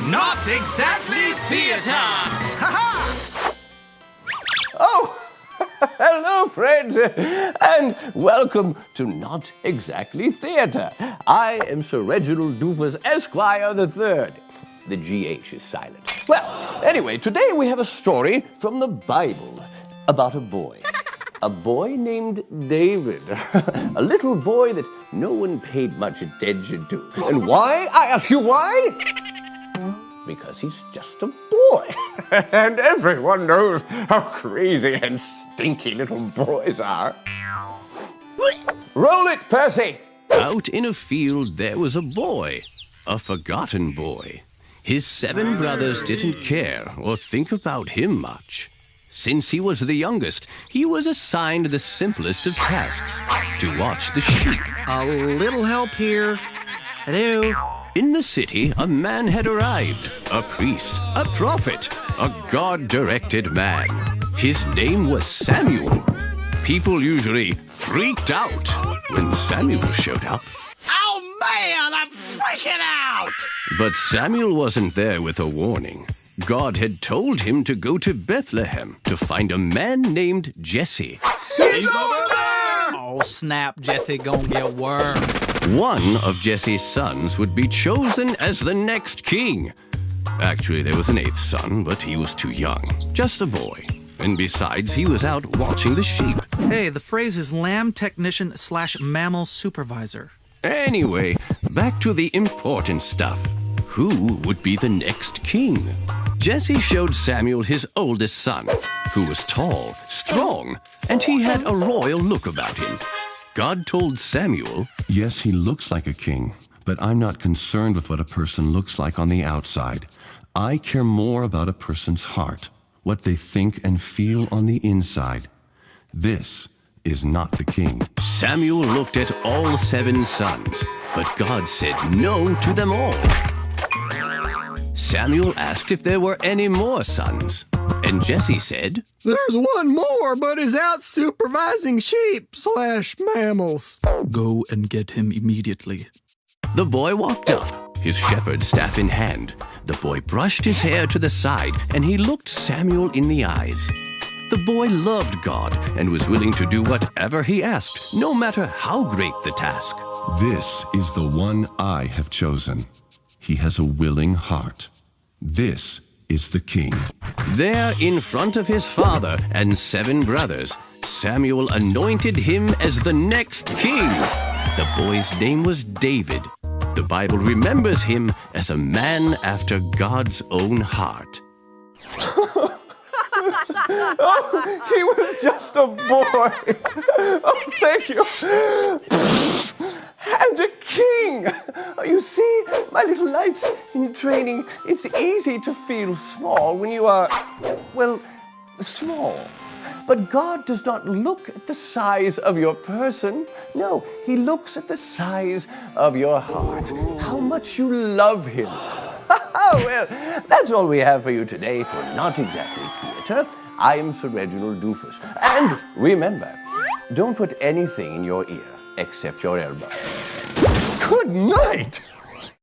Not Exactly Theater! Ha-ha! Oh, hello, friends, and welcome to Not Exactly Theater. I am Sir Reginald Doofus, Esquire III. The GH is silent. Well, anyway, today we have a story from the Bible about a boy. A boy named David. A little boy that no one paid much attention to. And why? I ask you why? Because he's just a boy. And everyone knows how crazy and stinky little boys are. Roll it, Percy! Out in a field there was a boy, a forgotten boy. His 7 brothers didn't care or think about him much. Since he was the youngest, he was assigned the simplest of tasks, to watch the sheep. A little help here. Hello? In the city, a man had arrived, a priest, a prophet, a God-directed man. His name was Samuel. People usually freaked out when Samuel showed up. Oh, man, I'm freaking out! But Samuel wasn't there with a warning. God had told him to go to Bethlehem to find a man named Jesse. He's over there! Oh, snap, Jesse gonna get wormed. One of Jesse's sons would be chosen as the next king. Actually, there was an 8th son, but he was too young. Just a boy. And besides, he was out watching the sheep. Hey, the phrase is lamb technician / mammal supervisor. Anyway, back to the important stuff. Who would be the next king? Jesse showed Samuel his oldest son, who was tall, strong, and he had a royal look about him. God told Samuel, "Yes, he looks like a king, but I'm not concerned with what a person looks like on the outside. I care more about a person's heart, what they think and feel on the inside. This is not the king." Samuel looked at all 7 sons, but God said no to them all. Samuel asked if there were any more sons, and Jesse said, "There's one more, but he's out supervising sheep / mammals. Go and get him immediately. The boy walked up, his shepherd's staff in hand. The boy brushed his hair to the side, and he looked Samuel in the eyes. The boy loved God and was willing to do whatever he asked, no matter how great the task. This is the one I have chosen. He has a willing heart. This is the king. There, in front of his father and 7 brothers, Samuel anointed him as the next king. The boy's name was David. The Bible remembers him as a man after God's own heart. Oh, he was just a boy. Oh, thank you. And a king. You see, my little knights in training, it's easy to feel small when you are, well, small. But God does not look at the size of your person. No, he looks at the size of your heart. How much you love him. Well, that's all we have for you today for Not Exactly Theater. I am Sir Reginald Doofus. And remember, don't put anything in your ear except your elbow. Good night!